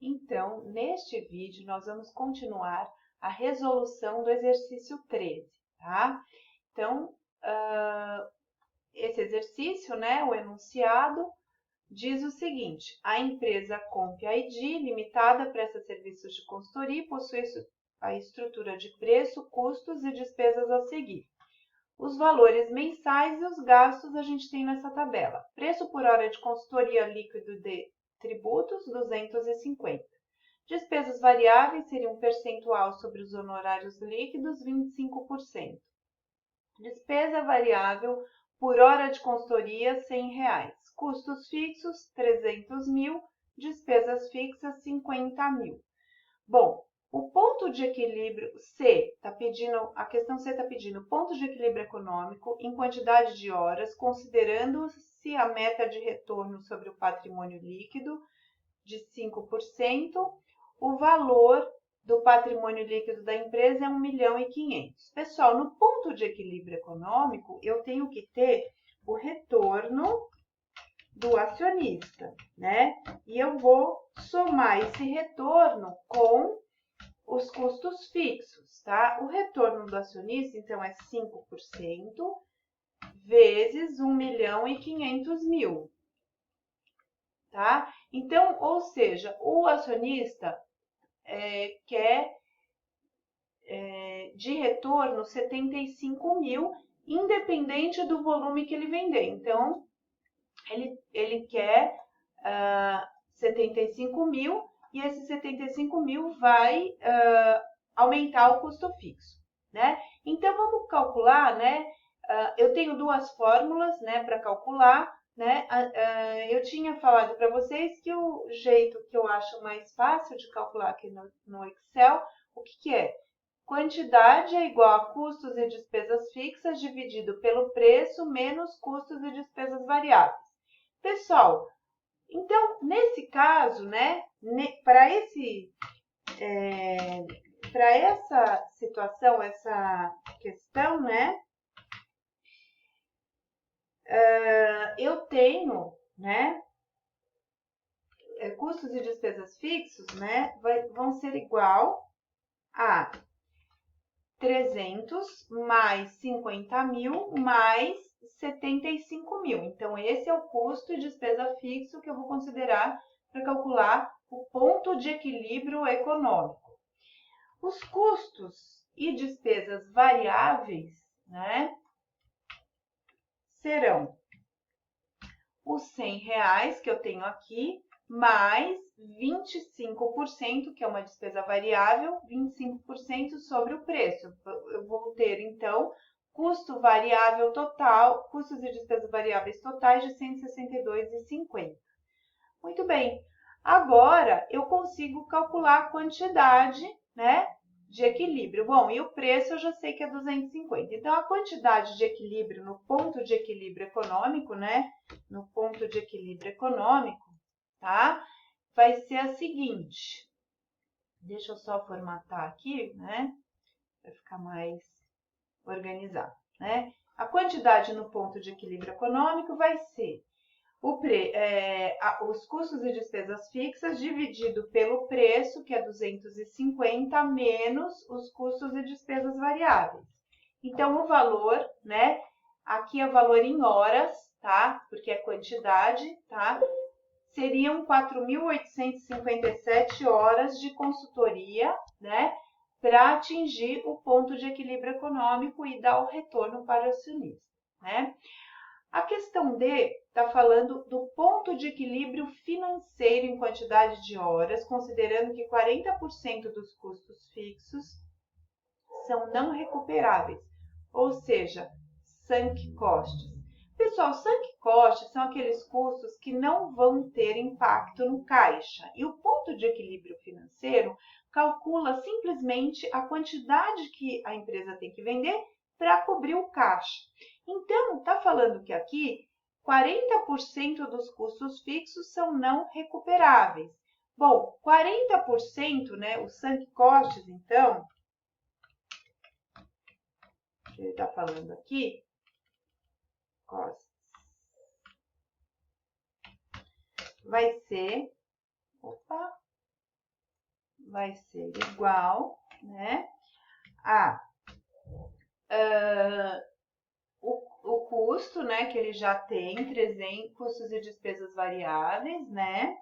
Então, neste vídeo, nós vamos continuar a resolução do exercício 13, tá? Então, esse exercício, né, o enunciado, diz o seguinte: a empresa Comp ID Limitada presta serviços de consultoria e possui a estrutura de preço, custos e despesas a seguir. Os valores mensais e os gastos a gente tem nessa tabela. Preço por hora de consultoria líquido de tributos, 250. Despesas variáveis seriam um percentual sobre os honorários líquidos, 25%. Despesa variável por hora de consultoria, R$ 100. Custos fixos, 300 mil. Despesas fixas, 50 mil. Bom, o ponto de equilíbrio a questão C está pedindo ponto de equilíbrio econômico em quantidade de horas, considerando-se a meta de retorno sobre o patrimônio líquido de 5%, o valor do patrimônio líquido da empresa é 1.500.000. Pessoal, no ponto de equilíbrio econômico, eu tenho que ter o retorno do acionista, né? E eu vou somar esse retorno com os custos fixos, tá? O retorno do acionista, então, é 5% vezes 1.500.000, tá? Então, ou seja, o acionista quer de retorno 75 mil, independente do volume que ele vender. Então, ele quer 75 mil e esses 75 mil vai aumentar o custo fixo, né? Então, vamos calcular, né? Eu tenho duas fórmulas, né, para calcular, né? Eu tinha falado para vocês que o jeito que eu acho mais fácil de calcular aqui no Excel, o que é? Quantidade é igual a custos e despesas fixas dividido pelo preço menos custos e despesas variáveis. Pessoal, então, nesse caso, né, para essa situação, essa questão, né, eu tenho, né, custos e despesas fixos, né, vão ser igual a 300 mais 50 mil mais 75 mil. Então, esse é o custo e despesa fixo que eu vou considerar para calcular o ponto de equilíbrio econômico. Os custos e despesas variáveis, né, serão os R$ 100 que eu tenho aqui, mais 25%, que é uma despesa variável, 25% sobre o preço. Eu vou ter, então, custo variável total, custos e despesas variáveis totais de R$ 162,50. Muito bem. Agora, eu consigo calcular a quantidade, né, de equilíbrio. Bom, e o preço eu já sei que é 250. Então, a quantidade de equilíbrio no ponto de equilíbrio econômico, né, no ponto de equilíbrio econômico, tá, vai ser a seguinte. Deixa eu só formatar aqui, né, para ficar mais organizado, né. A quantidade no ponto de equilíbrio econômico vai ser os custos e despesas fixas dividido pelo preço, que é 250, menos os custos e despesas variáveis. Então, o valor, né? Aqui é o valor em horas, tá? Porque é quantidade, tá? Seriam 4.857 horas de consultoria, né? Para atingir o ponto de equilíbrio econômico e dar o retorno para o acionista, né? A questão D está falando do ponto de equilíbrio financeiro em quantidade de horas, considerando que 40% dos custos fixos são não recuperáveis, ou seja, sunk costs. Pessoal, sunk costs são aqueles custos que não vão ter impacto no caixa. E o ponto de equilíbrio financeiro calcula simplesmente a quantidade que a empresa tem que vender para cobrir o caixa. Então, está falando que aqui 40% dos custos fixos são não recuperáveis. Bom, 40%, né, os sunk costs, então, que ele está falando aqui, costs, vai ser, vai ser igual, né, a o custo, né, que ele já tem, 300 custos e despesas variáveis, né?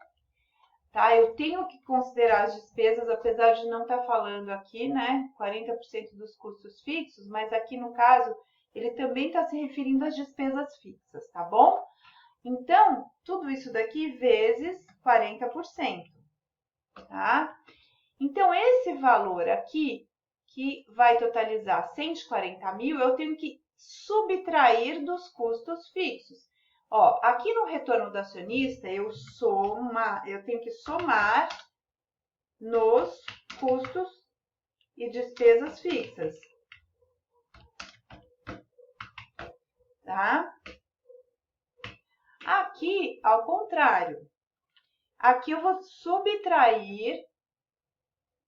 Tá? Eu tenho que considerar as despesas, apesar de não estar falando aqui, né, 40% dos custos fixos, mas aqui no caso, ele também está se referindo às despesas fixas, tá bom? Então, tudo isso daqui vezes 40%, tá? Então, esse valor aqui, que vai totalizar 140 mil, eu tenho que subtrair dos custos fixos. Ó, aqui no retorno do acionista, eu tenho que somar nos custos e despesas fixas, tá? Aqui, ao contrário, aqui eu vou subtrair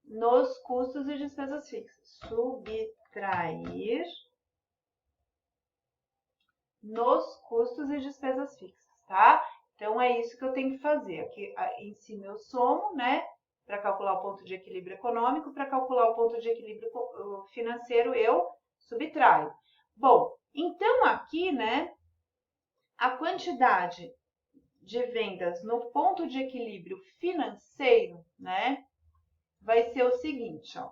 nos custos e despesas fixas. Subtrair nos custos e despesas fixas, tá? Então, é isso que eu tenho que fazer. Aqui em cima eu somo, né? Para calcular o ponto de equilíbrio econômico, para calcular o ponto de equilíbrio financeiro, eu subtraio. Bom, então aqui, né? A quantidade de vendas no ponto de equilíbrio financeiro, né? Vai ser o seguinte, ó.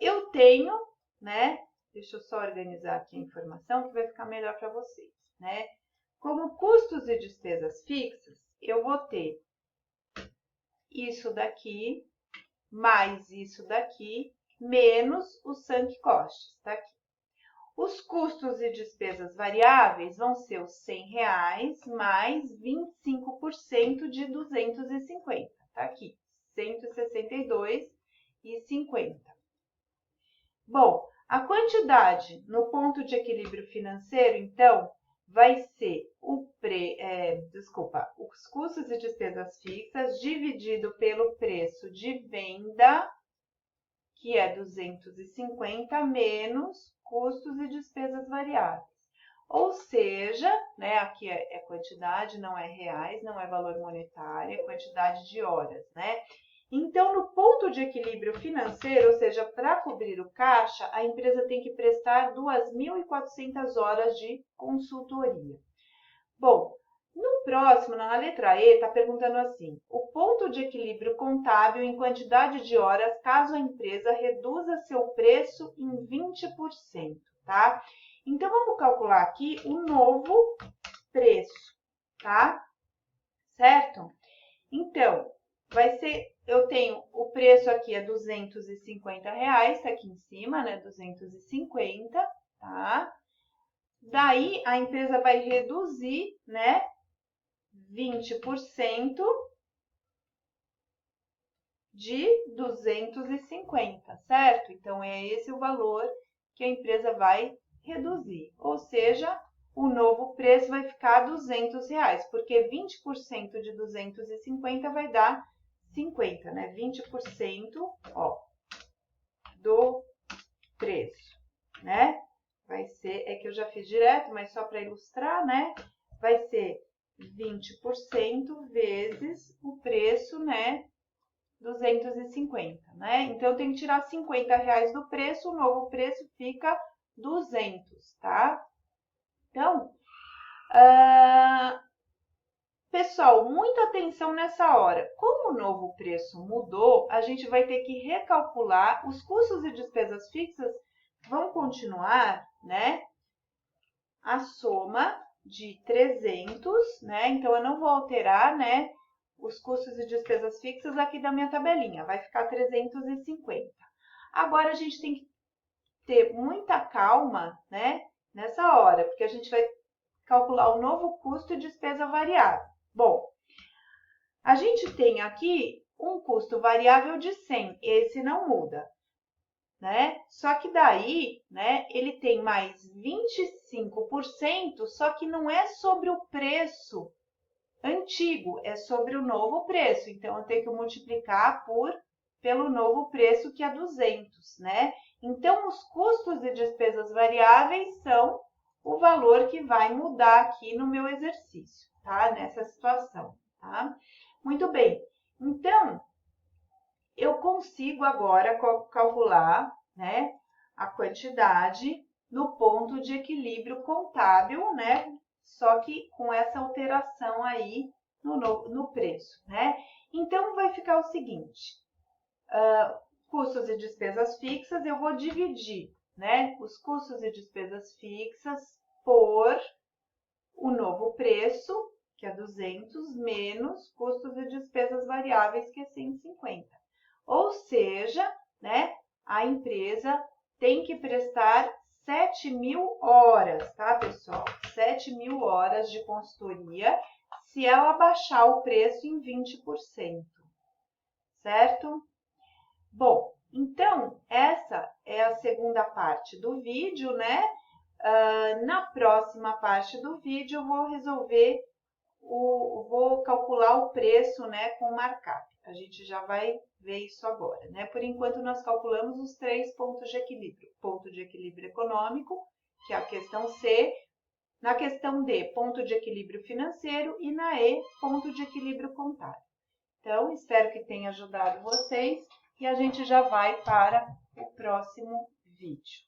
Eu tenho, né? Deixa eu só organizar aqui a informação que vai ficar melhor para vocês, né? Como custos e despesas fixas, eu vou ter isso daqui, mais isso daqui, menos os sunk costs, tá aqui. Os custos e despesas variáveis vão ser os R$100 mais 25% de 250, tá aqui, 162,50. Bom, a quantidade no ponto de equilíbrio financeiro, então, vai ser os custos e despesas fixas dividido pelo preço de venda, que é 250, menos custos e despesas variáveis. Ou seja, né, aqui é quantidade, não é reais, não é valor monetário, é quantidade de horas, né? Então, no ponto de equilíbrio financeiro, ou seja, para cobrir o caixa, a empresa tem que prestar 2.400 horas de consultoria. Bom, no próximo, na letra E, está perguntando assim: o ponto de equilíbrio contábil em quantidade de horas, caso a empresa reduza seu preço em 20%, tá? Então, vamos calcular aqui o novo preço, tá? Certo? Então, vai ser, eu tenho o preço aqui é R$250, tá aqui em cima, né? 250, tá? Daí, a empresa vai reduzir, né? 20% de 250, certo? Então, é esse o valor que a empresa vai reduzir. Ou seja, o novo preço vai ficar R$200, porque 20% de 250 vai dar 50, né? 20%, ó, do preço, né? Vai ser, é que eu já fiz direto, mas só para ilustrar, né? Vai ser 20% vezes o preço, né? 250, né? Então, eu tenho que tirar R$50 do preço, o novo preço fica 200, tá? Então, pessoal, muita atenção nessa hora. Como o novo preço mudou, a gente vai ter que recalcular os custos e despesas fixas, vão continuar, né? A soma de 300, né? Então, eu não vou alterar, né? Os custos e despesas fixas aqui da minha tabelinha, vai ficar 350. Agora, a gente tem que ter muita calma, né? Nessa hora, porque a gente vai calcular o novo custo e despesa variável. Bom, a gente tem aqui um custo variável de 100, esse não muda, né? Só que daí, né, ele tem mais 25%, só que não é sobre o preço antigo, é sobre o novo preço. Então, eu tenho que multiplicar pelo novo preço, que é 200, né? Então, os custos e despesas variáveis são o valor que vai mudar aqui no meu exercício, tá? Nessa situação, tá? Muito bem. Então, eu consigo agora calcular, né, a quantidade no ponto de equilíbrio contábil, né? Só que com essa alteração aí no preço, né? Então, vai ficar o seguinte, custos e despesas fixas, eu vou dividir, né, os custos e despesas fixas por o novo preço, que é 200, menos custos e despesas variáveis, que é 150. Ou seja, né, a empresa tem que prestar 7.000 horas, tá, pessoal? 7.000 horas de consultoria se ela baixar o preço em 20%, certo? Bom, então, essa é a segunda parte do vídeo, né? Na próxima parte do vídeo, eu vou calcular o preço, né, com markup. A gente já vai ver isso agora, né? Por enquanto, nós calculamos os 3 pontos de equilíbrio. Ponto de equilíbrio econômico, que é a questão C. Na questão D, ponto de equilíbrio financeiro. E na E, ponto de equilíbrio contábil. Então, espero que tenha ajudado vocês. E a gente já vai para o próximo vídeo.